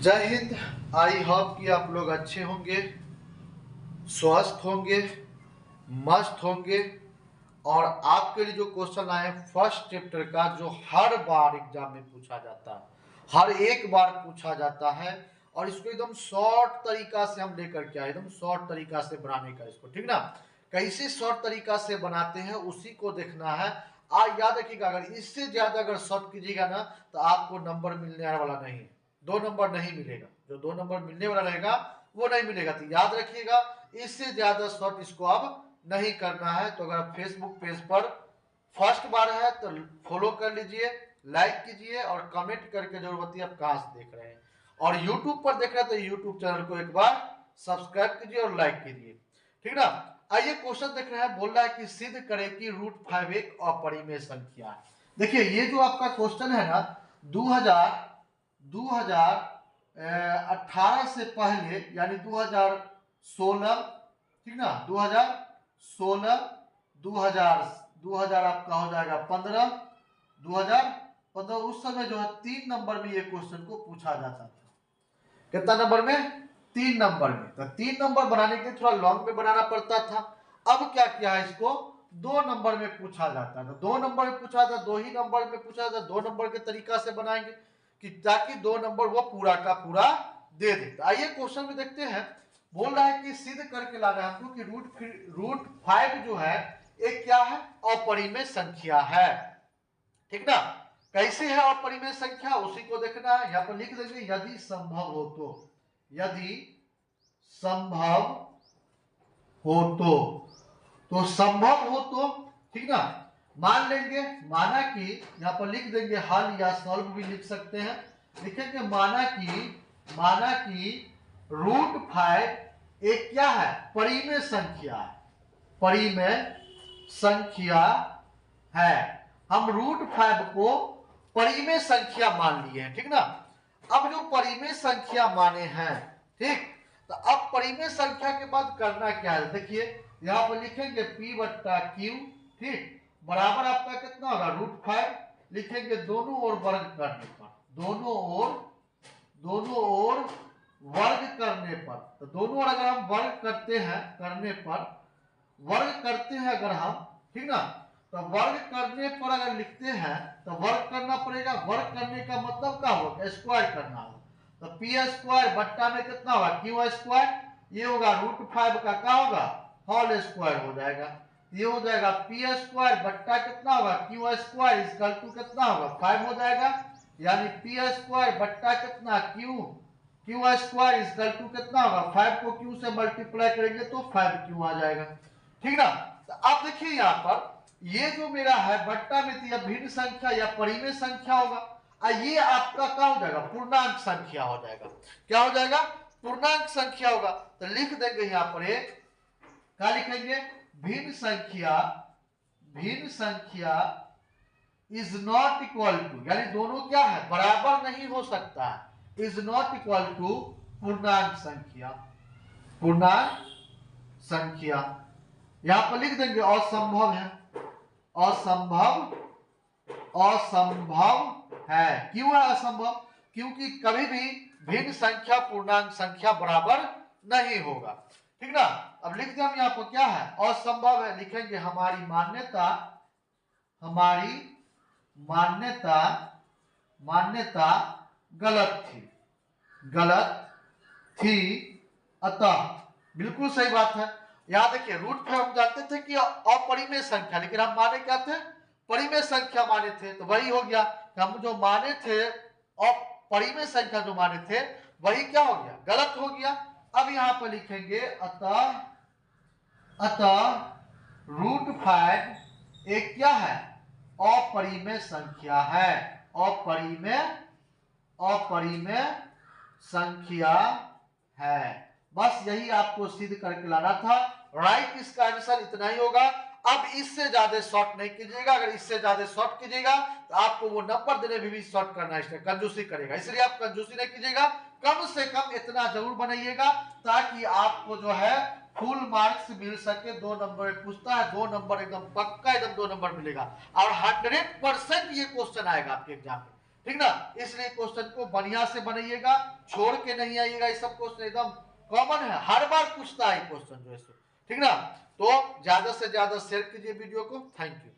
जय Hind. I hope कि आप लोग अच्छे होंगे, स्वस्थ होंगे, मस्त होंगे। और आपके लिए जो क्वेश्चन आए फर्स्ट चैप्टर का, जो हर बार एग्जाम में पूछा जाता है, हर एक बार पूछा जाता है, और इसको एकदम शॉर्ट तरीका से हम लेकर के आए, एकदम शॉर्ट तरीका से बनाने का इसको, ठीक ना। कैसे शॉर्ट तरीका से बनाते हैं उसी को देखना है। आज याद रखिएगा, अगर इससे ज्यादा अगर शॉर्ट कीजिएगा ना तो आपको नंबर मिलने वाला नहीं है, 2 नंबर नहीं मिलेगा। जो 2 नंबर मिलने वाला रहेगा वो नहीं मिलेगा। तो याद रखिएगा, इससे ज्यादा शॉर्ट इसको अब नहीं करना है। तो अगर फेसबुक पेज पर फर्स्ट बार है तो फॉलो कर लीजिए, लाइक कीजिए और कमेंट करके जरूर बताइए आप कहां से देख रहे हैं। और यूट्यूब पर देख रहे हैं तो यूट्यूब चैनल को एक बार सब्सक्राइब कीजिए और लाइक कीजिए, ठीक ना। आइए क्वेश्चन देख रहे हैं। बोल रहा है कि सिद्ध करें कि √5 एक अपरिमेय संख्या है। देखिए ये जो आपका क्वेश्चन है ना, 2018 से पहले यानी 2016, ठीक ना, 2016, 2000 आपका हो जाएगा 15, 2015, उस समय जो है 3 नंबर में ये क्वेश्चन को पूछा जाता था। कितना नंबर में? 3 नंबर में। तो 3 नंबर बनाने के लिए थोड़ा लॉन्ग में बनाना पड़ता था। अब क्या किया है, इसको 2 नंबर में पूछा जाता है। 2 नंबर में पूछा था, 2 ही नंबर में पूछा था, 2 नंबर के तरीका से बनाएंगे कि ताकि 2 नंबर वो पूरा का पूरा दे दे। तो आइए क्वेश्चन में देखते हैं। बोल रहा है कि सिद्ध करके लाना है हमको कि √5 जो है एक क्या है, अपरिमेय संख्या है, ठीक ना। कैसे है अपरिमेय संख्या उसी को देखना है। यहां पर लिख देंगे यदि संभव हो तो, यदि संभव हो तो संभव हो तो, ठीक ना। मान लेंगे, माना कि, यहां पर लिख देंगे हल या सॉल्व भी लिख सकते हैं। लिखेंगे माना कि √5 एक क्या है, परिमेय संख्या है, परिमेय संख्या है। हम √5 को परिमेय संख्या मान लिए हैं, ठीक ना। अब जो परिमेय संख्या माने हैं, ठीक, तो अब परिमेय संख्या के बाद करना क्या है, देखिए यहां पर लिखेंगे P/Q, ठीक, बराबर आपका कितना होगा, √5 लिखेंगे दोनों ओर वर्ग करने पर, दोनों ओर वर्ग करने पर। तो दोनों ओर अगर हम वर्ग करते हैं, करने पर वर्ग करते हैं अगर हम, ठीक ना, तो वर्ग करने पर अगर लिखते हैं तो वर्ग करना पड़ेगा। वर्ग करने का मतलब क्या होगा, स्क्वायर करना होगा। तो P² बट्टा में कितना होगा, Q², ये होगा √5 का क्या होगा, होल स्क्वायर हो जाएगा। ये हो जाएगा P² बट्टा कितना होगा, Q² इक्वल टू कितना होगा, 5 हो जाएगा। यानी P² बट्टा कितना, Q² इक्वल टू कितना होगा, 5 को Q से मल्टीप्लाई करेंगे तो 5Q आ जाएगा, ठीक ना। तो आप देखिए यहां पर ये जो मेरा है बट्टा में तो यह भिन्न संख्या या परिमेय संख्या होगा, ये आपका क्या हो जाएगा, पूर्णांक संख्या हो जाएगा। क्या हो जाएगा, पूर्णांक संख्या होगा। तो लिख देंगे यहां पर एक, क्या लिखेंगे, भिन्न संख्या इज नॉट इक्वल टू, यानी दोनों क्या है, बराबर नहीं हो सकता है, इज नॉट इक्वल टू पूर्णांक संख्या, पूर्णांक संख्या। यहां पर लिख देंगे असंभव है, असंभव है। क्यों है असंभव, क्योंकि कभी भी भिन्न संख्या पूर्णांक संख्या बराबर नहीं होगा, ठीक ना। अब लिख दें हम यहां पर क्या है, असंभव है। लिखेंगे हमारी मान्यता गलत थी, अतः, बिल्कुल सही बात है। यहां देखिए √5 हम जानते थे कि अपरिमेय संख्या, लेकिन हम माने क्या थे, परिमेय संख्या माने थे। तो वही हो गया, हम जो माने थे अपरिमेय संख्या जो माने थे वही क्या हो गया, गलत हो गया। अब यहां पर लिखेंगे अतः √5 एक क्या है, अपरिमेय संख्या है, अपरिमेय संख्या है। बस यही आपको सिद्ध करके लाना था। राइट, इसका आंसर इतना ही होगा। अब इससे ज्यादा शॉर्ट नहीं कीजिएगा। अगर इससे ज्यादा शॉर्ट कीजिएगा तो आपको वो नंबर देने में भी शॉर्ट करना है, कंजूसी करेगा। इसलिए आप कंजूसी नहीं कीजिएगा, कम से कम इतना जरूर बनाइएगा ताकि आपको जो है फुल मार्क्स मिल सके। 2 नंबर पूछता है, 2 नंबर एकदम पक्का, एकदम 2 नंबर मिलेगा और 100% ये क्वेश्चन आएगा आपके एग्जाम में। ठीक ना। इसलिए क्वेश्चन को बढ़िया से बनाइएगा, छोड़ के नहीं आइएगा। ये सब क्वेश्चन एकदम कॉमन है, हर बार पूछता है क्वेश्चन जो है। ठीक ना। तो ज्यादा से ज्यादा शेयर कीजिए वीडियो को। Thank you.